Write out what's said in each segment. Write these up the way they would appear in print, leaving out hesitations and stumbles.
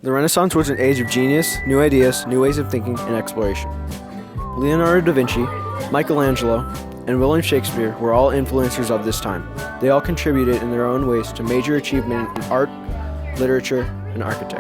The Renaissance was an age of genius, new ideas, new ways of thinking, and exploration. Leonardo da Vinci, Michelangelo, and William Shakespeare were all influencers of this time. They all contributed in their own ways to major achievement in art, literature, and architecture.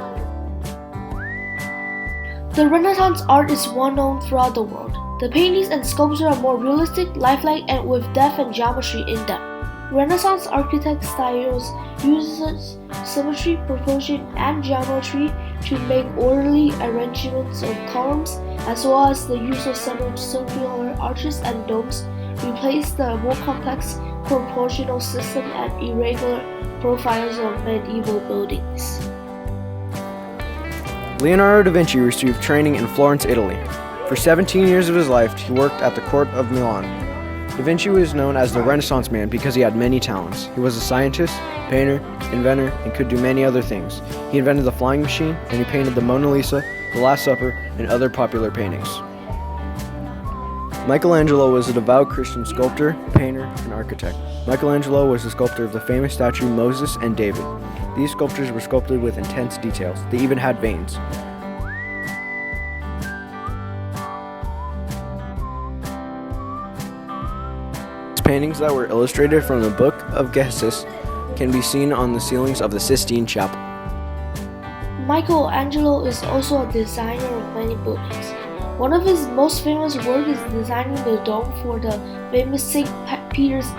The Renaissance art is well known throughout the world. The paintings and sculptures are more realistic, lifelike, and with depth and geometry in depth. Renaissance architect styles uses symmetry, proportion, and geometry to make orderly arrangements of columns, as well as the use of semicircular arches and domes replace the more complex proportional system and irregular profiles of medieval buildings. Leonardo da Vinci received training in Florence, Italy. For 17 years of his life, he worked at the court of Milan. Da Vinci was known as the Renaissance man because he had many talents. He was a scientist, painter, inventor, and could do many other things. He invented the flying machine, and he painted the Mona Lisa, the Last Supper, and other popular paintings. Michelangelo was a devout Christian sculptor, painter, and architect. Michelangelo was the sculptor of the famous statue Moses and David. These sculptures were sculpted with intense details. They even had veins. Paintings that were illustrated from the Book of Genesis can be seen on the ceilings of the Sistine Chapel. Michelangelo is also a designer of many buildings. One of his most famous work is designing the dome for the famous St. Peter's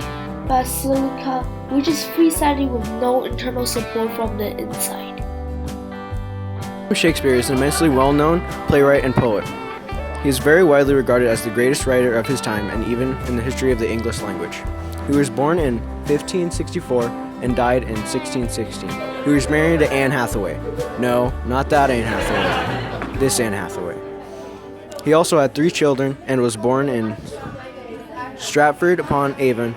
Basilica, which is freestanding with no internal support from the inside. Shakespeare is an immensely well-known playwright and poet. He is very widely regarded as the greatest writer of his time and even in the history of the English language. He was born in 1564 and died in 1616. He was married to Anne Hathaway. No, not that Anne Hathaway. This Anne Hathaway. He also had 3 children and was born in Stratford-upon-Avon.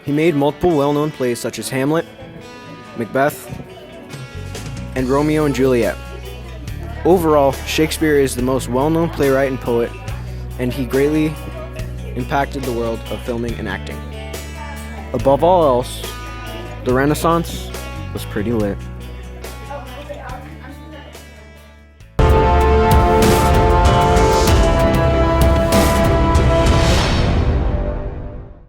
He made multiple well-known plays such as Hamlet, Macbeth, and Romeo and Juliet. Overall, Shakespeare is the most well-known playwright and poet, and he greatly impacted the world of filming and acting. Above all else, the Renaissance was pretty lit.